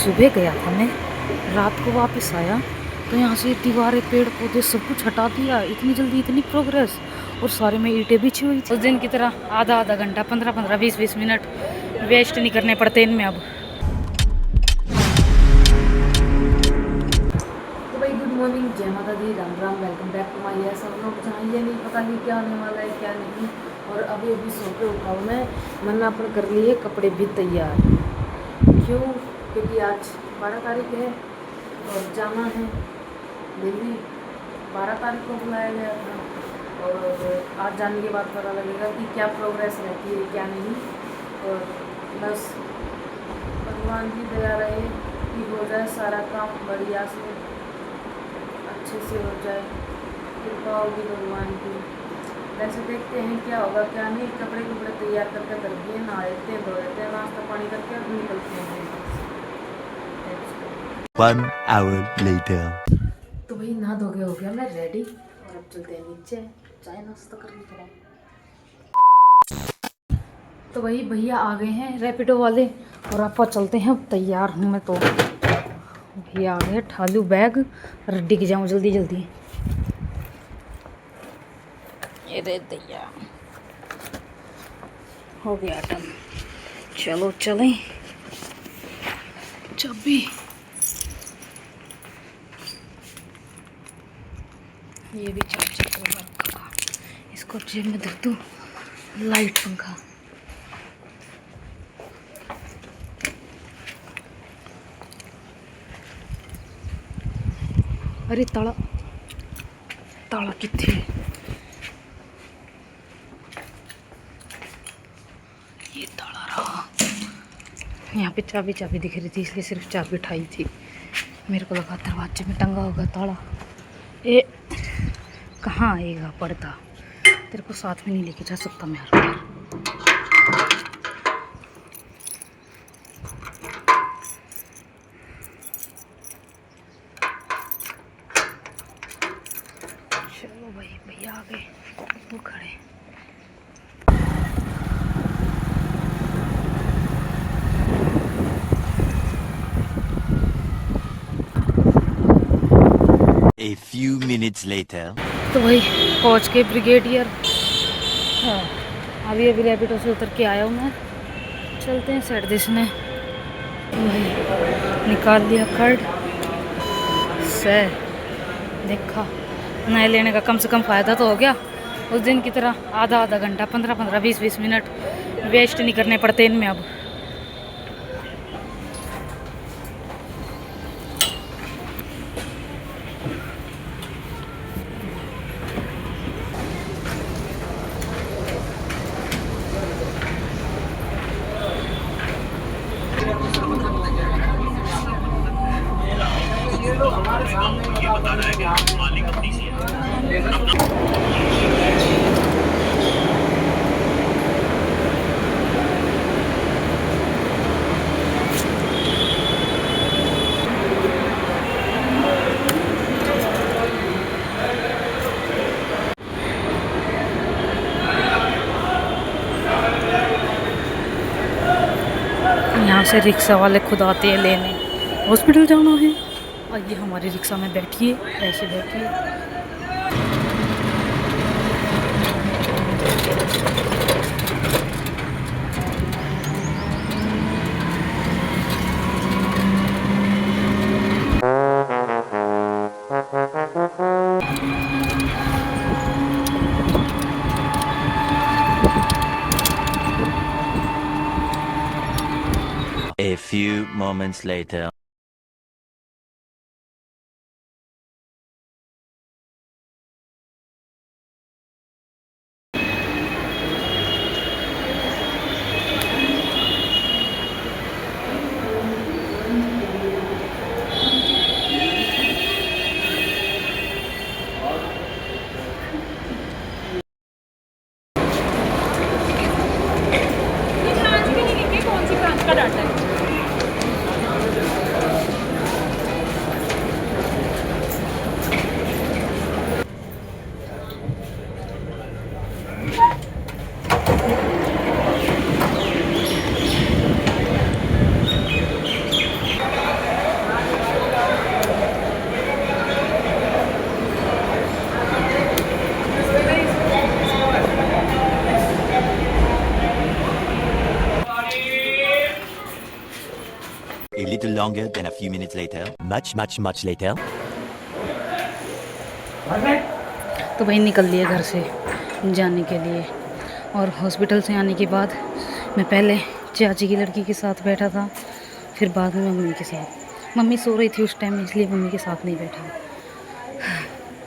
सुबह गया था मैं, रात को वापस आया तो यहाँ से दीवारें पेड़ पौधे सब कुछ हटा दिया। इतनी जल्दी इतनी प्रोग्रेस, और सारे में ईंटें बिछी हुई थी। उस दिन की तरह आधा आधा घंटा 15-15 20-20 मिनट वेस्ट नहीं करने पड़ते इनमें अब। तो भाई गुड मॉर्निंग, जय माता दी, राम राम, वेलकम बैक टू माई। सब लोग जहाँ ये नहीं पता नहीं क्या आने वाला है क्या नहीं। और अभी अभी सो के उठाऊँ मैं, मैंने अपन कर लिए कपड़े भी तैयार। क्यों? क्योंकि आज 12 तारीख है और जाना है दिल्ली। 12 तारीख को बुलाया गया था और आज जाने के बाद पता लगेगा कि क्या प्रोग्रेस रहती है क्या नहीं। और बस भगवान की दया रहे कि हो जाए सारा काम बढ़िया से, अच्छे से हो जाए, कृपा होगी भगवान की। वैसे देखते हैं क्या होगा क्या नहीं। कपड़े कपड़े तैयार करके रख दिए, नहा लेते हैं, धो लेते हैं, नाश्ता पानी करके निकलते हैं। 1 hour later. तो भाई नहा धो के हो गया मैं रेडी, और अब चलते हैं नीचे चाय नाश्ता करने के बाद। तो भाई भैया आ गए हैं रैपिडो वाले, और आप चलते हैं। अब तैयार हूँ मैं तो। भैया आ गए, ठालू बैग, रेडी के जाऊँ जल्दी जल्दी। ये रे दैया, हो गया टन। चलो चलें। चाबी ये भी चार्जर को रखा, इसको जेब में धर दूँ। लाइट पंखा, अरे ताला ताला किथे? ये ताला रहा। यहाँ पे चाबी चाबी दिख रही थी इसलिए सिर्फ चाबी उठाई थी। मेरे को लगा दरवाजे में टंगा होगा ताला। ए कहाँ आएगा पर्दा? तेरे को साथ में नहीं लेके जा सकता मैं हर बार। चलो भाई भैया आ गए, वो खड़े। A few minutes later. तो भाई पहुँच के ब्रिगेडियर। हाँ, अभी अभी रैपिडो से उतर के आया हूँ मैं। चलते हैं सेट दिसने। भाई निकाल लिया कार्ड से, देखा नए लेने का कम से कम फ़ायदा तो हो गया। उस दिन की तरह आधा आधा घंटा 15-15 20-20 मिनट वेस्ट नहीं करने पड़ते इनमें अब। यहाँ से रिक्शा वाले खुद आते हैं लेने। हॉस्पिटल जाना है और ये हमारी रिक्शा में बैठिए, ऐसे बैठिए। A few moments later. A little longer than a few minutes later. Much later. तो भाई निकल लिए घर से जाने के लिए। और हॉस्पिटल से आने के बाद मैं पहले चाची की लड़की के साथ बैठा था, फिर बाद में मम्मी के साथ। मम्मी सो रही थी उस टाइम, इसलिए मम्मी के साथ नहीं बैठा।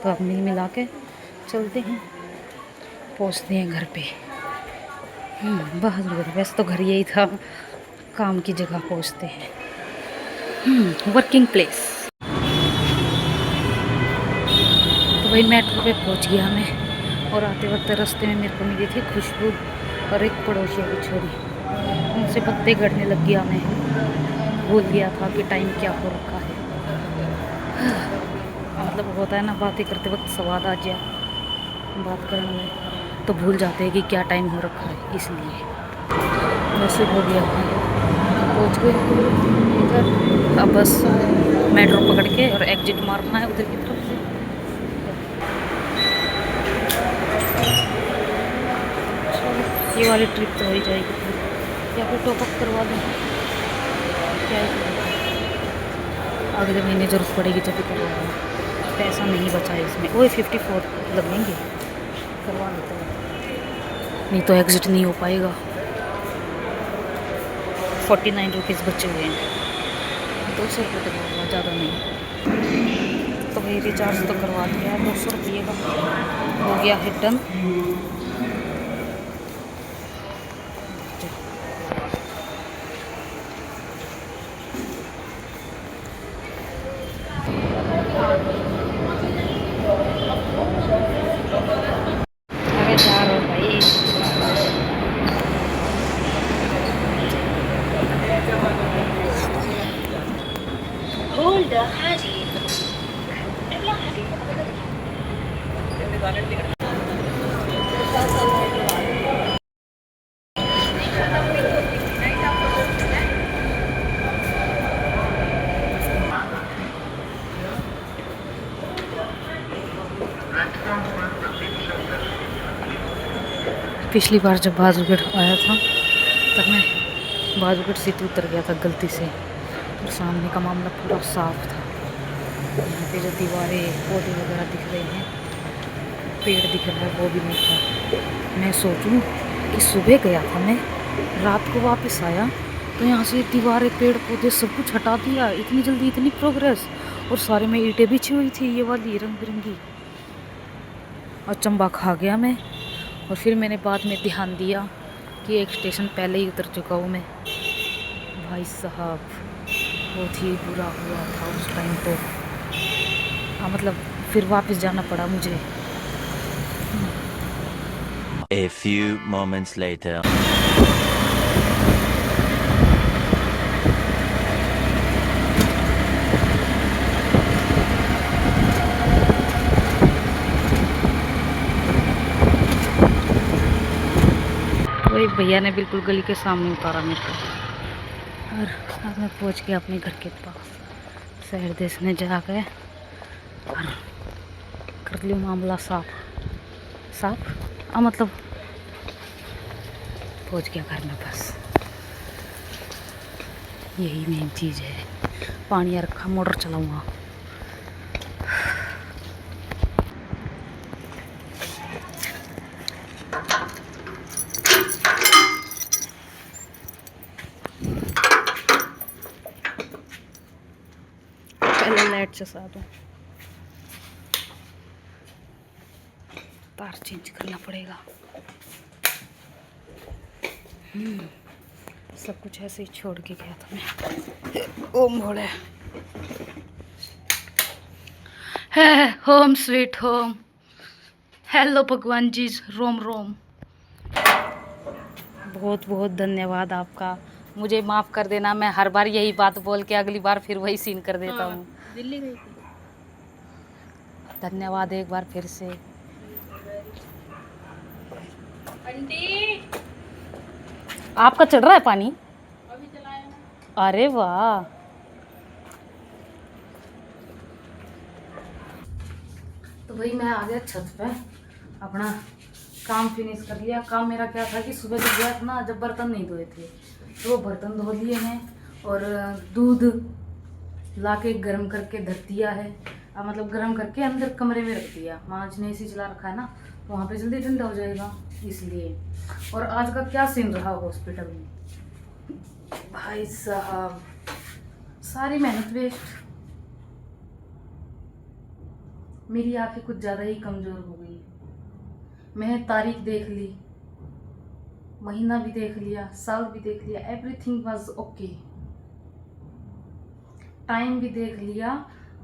तो अब मिल मिला के चलते हैं, पहुँचते हैं घर पे। बहादुर, वैसे तो घर यही था, काम की जगह पहुँचते हैं, वर्किंग प्लेस। तो भाई मेट्रो पे पहुँच गया मैं। और आते वक्त रास्ते में मेरे को मिली थी खुशबू और एक पड़ोसियों की छोरी। उनसे पत्ते गड़ने लग गया मैं, भूल गया था कि टाइम क्या हो रखा है। मतलब होता है ना, बातें करते वक्त स्वाद आ गया बात करने में, तो भूल जाते हैं कि क्या टाइम हो रखा है, इसलिए वैसे हो गया। पहुँच गए इधर, अब बस मेट्रो पकड़ के और एग्जिट मारना है उधर की तरफ से। ये वाली ट्रिप तो हो ही जाएगी, या फिर टॉपअप करवा दूँ, क्या अगले महीने ज़रूरत पड़ेगी जब भी करवाऊँ। पैसा नहीं बचा है इसमें, वही 54 लगेंगे, करवा लेते हैं, नहीं तो एग्ज़िट नहीं हो पाएगा। 49 रुपीज़ बचे हुए हैं, 200 रुपये करवा, ज़्यादा नहीं। तो भाई रिचार्ज तो करवा दिया, 200 रुपये का हो गया है डन। अरे जा रहा हूँ भाई, पिछली बार जब बहादुरगढ़ आया था तब मैं बहादुरगढ़ से उतर गया था गलती से, और सामने का मामला पूरा साफ था। यहाँ पे जो दीवारें पौधे वगैरह दिख रहे हैं, पेड़ दिख रहा है, वो भी नहीं था। मैं सोचूं कि सुबह गया था मैं, रात को वापस आया तो यहाँ से दीवारें पेड़ पौधे सब कुछ हटा दिया। इतनी जल्दी इतनी प्रोग्रेस, और सारे में ईंटें बिछी हुई थी ये वाली रंग बिरंगी। और चंबा खा गया मैं। और फिर मैंने बाद में ध्यान दिया कि एक स्टेशन पहले ही उतर चुका हूँ मैं। भाई साहब बहुत ही बुरा हुआ था उस टाइम तो। हाँ मतलब फिर वापस जाना पड़ा मुझे। A few moments later. वही भैया ने बिल्कुल गली के सामने उतारा मेरे को, और अब मैं पहुंच गया अपने घर के पास। शहर देश में जा गए और कर लियो मामला साफ मतलब पहुंच गया घर में। बस यही मेन चीज़ है। पानी रखा, मोटर चलाऊँगा। पहले लाइट चसा दूँ, तार चेंज करना पड़ेगा। सब कुछ ऐसे ही छोड़ के गया था मैं। ओम भोले है, होम स्वीट होम। हेलो भगवान जी, रोम रोम। बहुत बहुत धन्यवाद आपका, मुझे माफ़ कर देना। मैं हर बार यही बात बोल के अगली बार फिर वही सीन कर देता हूँ। दिल्ली गई थी। धन्यवाद एक बार फिर से। आंटी आपका चढ़ रहा है पानी? अभी चलाया ना। अरे वाह। तो भाई मैं आ गया छत पे, अपना काम फिनिश कर लिया। काम मेरा क्या था कि सुबह जब गया था ना, जब बर्तन नहीं धोए थे तो वो बर्तन धो लिए हैं। और दूध लाके गर्म करके धर दिया है। मतलब गर्म करके अंदर कमरे में रख दिया, वहाँ जिन्हें एसी चला रखा है ना, तो वहाँ पे जल्दी ठंडा हो जाएगा इसलिए। और आज का क्या सीन रहा हॉस्पिटल में, भाई साहब सारी मेहनत वेस्ट। मेरी आंखें कुछ ज़्यादा ही कमज़ोर हो गई। मैंने तारीख देख ली, महीना भी देख लिया, साल भी देख लिया, एवरीथिंग वाज ओके। टाइम भी देख लिया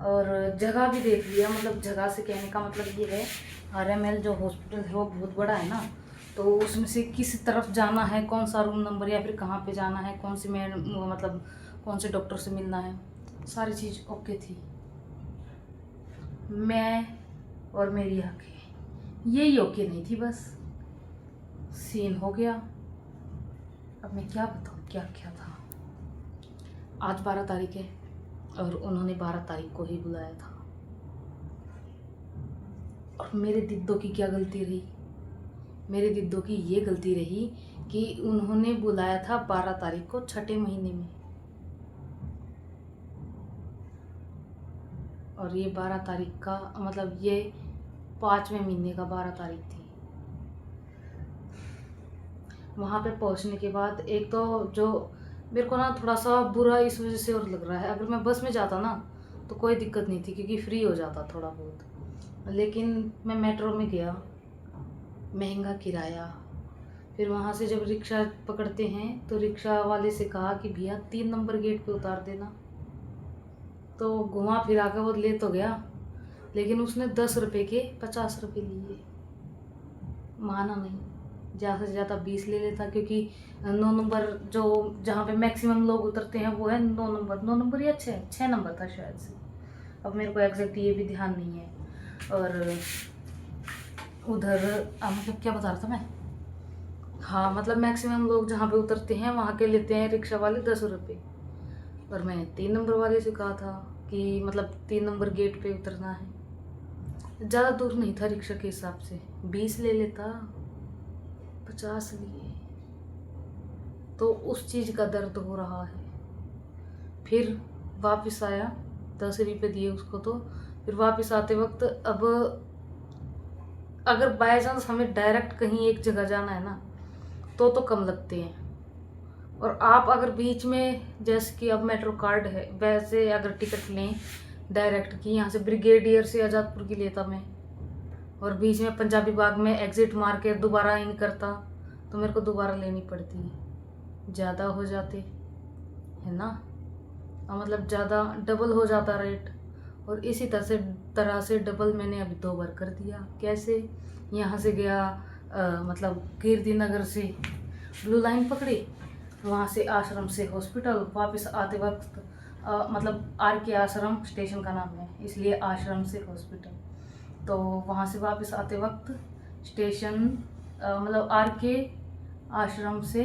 और जगह भी देख लिया। मतलब जगह से कहने का मतलब ये है, RML जो हॉस्पिटल है वो बहुत बड़ा है ना, तो उसमें से किस तरफ जाना है, कौन सा रूम नंबर या फिर कहाँ पे जाना है, कौन सी मतलब कौन से डॉक्टर से मिलना है, सारी चीज़ ओके थी। मैं और मेरी आंखें यही ओके नहीं थी, बस सीन हो गया। अब मैं क्या बताऊँ क्या क्या था। आज 12 तारीख है और उन्होंने 12 तारीख को ही बुलाया था। और मेरे दिद्दों की क्या गलती रही, मेरे दिद्दों की ये गलती रही कि उन्होंने बुलाया था 12 तारीख को, छठे महीने में, और ये 12 तारीख का मतलब ये 5वें महीने का 12 तारीख थी। वहाँ पे पहुँचने के बाद एक तो जो मेरे को ना थोड़ा सा बुरा इस वजह से और लग रहा है, अगर मैं बस में जाता ना तो कोई दिक्कत नहीं थी क्योंकि फ्री हो जाता थोड़ा बहुत, लेकिन मैं मेट्रो में गया, महंगा किराया। फिर वहाँ से जब रिक्शा पकड़ते हैं तो रिक्शा वाले से कहा कि भैया 3 नंबर गेट पे उतार देना, तो घुमा फिरा के वो ले तो गया, लेकिन उसने 10 रुपये के 50 रुपये लिए। माना नहीं, ज़्यादा से ज़्यादा 20 ले लेता, क्योंकि 9 नंबर जो जहाँ पे मैक्सिमम लोग उतरते हैं वो है 9 नंबर या 6 नंबर था शायद से, अब मेरे को एग्जैक्ट ये भी ध्यान नहीं है। और उधर मतलब क्या बता रहा था मैं, हाँ मतलब मैक्सिमम लोग जहाँ पे उतरते हैं वहाँ के लेते हैं रिक्शा वाले 10 रुपये, और मैंने 3 नंबर वाले से कहा था कि मतलब 3 नंबर गेट पे उतरना है। ज़्यादा दूर नहीं था रिक्शा के हिसाब से, 20 ले लेता, 50 लिए, तो उस चीज़ का दर्द हो रहा है। फिर वापस आया, 10 रुपये दिए उसको, तो फिर वापस आते वक्त अब अगर बाय चांस हमें डायरेक्ट कहीं एक जगह जाना है ना तो कम लगते हैं, और आप अगर बीच में जैसे कि अब मेट्रो कार्ड है वैसे अगर टिकट लें डायरेक्ट की, यहाँ से ब्रिगेडियर से आज़ादपुर की लेता मैं, और बीच में पंजाबी बाग में एग्जिट मार के दोबारा इन करता तो मेरे को दोबारा लेनी पड़ती, ज़्यादा हो जाते है ना, मतलब ज़्यादा डबल हो जाता रेट। और इसी तरह से डबल मैंने अभी 2 बार कर दिया। कैसे, यहाँ से गया मतलब कीर्ति नगर से ब्लू लाइन पकड़ी, वहाँ से आश्रम से हॉस्पिटल, वापस आते वक्त मतलब RK आश्रम स्टेशन का नाम है इसलिए आश्रम से हॉस्पिटल, तो वहाँ से वापस आते वक्त स्टेशन मतलब RK आश्रम से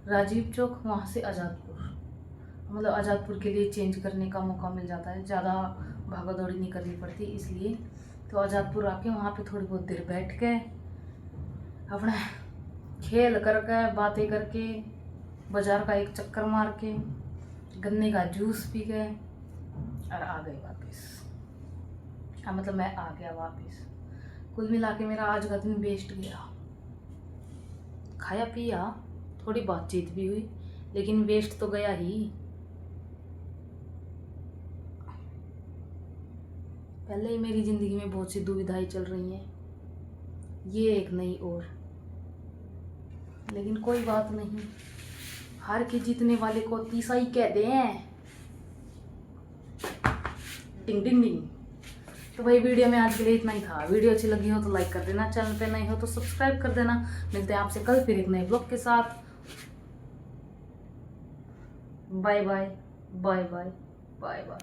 राजीव चौक, वहाँ से आज़ादपुर, मतलब आज़ादपुर के लिए चेंज करने का मौका मिल जाता है, ज़्यादा भागा दौड़ी नहीं करनी पड़ती इसलिए। तो आज़ादपुर आके वहाँ पे थोड़ी बहुत देर बैठ के अपना खेल करके बातें करके बाज़ार का एक चक्कर मार के गन्ने का जूस पी गए और आ गए वापस। मतलब मैं आ गया वापस। कुल मिला के मेरा आज का दिन वेस्ट गया, खाया पिया, थोड़ी बातचीत भी हुई, लेकिन वेस्ट तो गया ही। पहले ही मेरी ज़िंदगी में बहुत सी दुविधाएं चल रही हैं, ये एक नई और, लेकिन कोई बात नहीं, हार के जीतने वाले को तीसा ही कहते हैं। डिंग डिंग डिंग। तो भाई वीडियो में आज के लिए इतना ही था। वीडियो अच्छी लगी हो तो लाइक कर देना, चैनल पे नए हो तो सब्सक्राइब कर देना। मिलते हैं आपसे कल फिर एक नए ब्लॉग के साथ। Bye bye bye bye bye bye.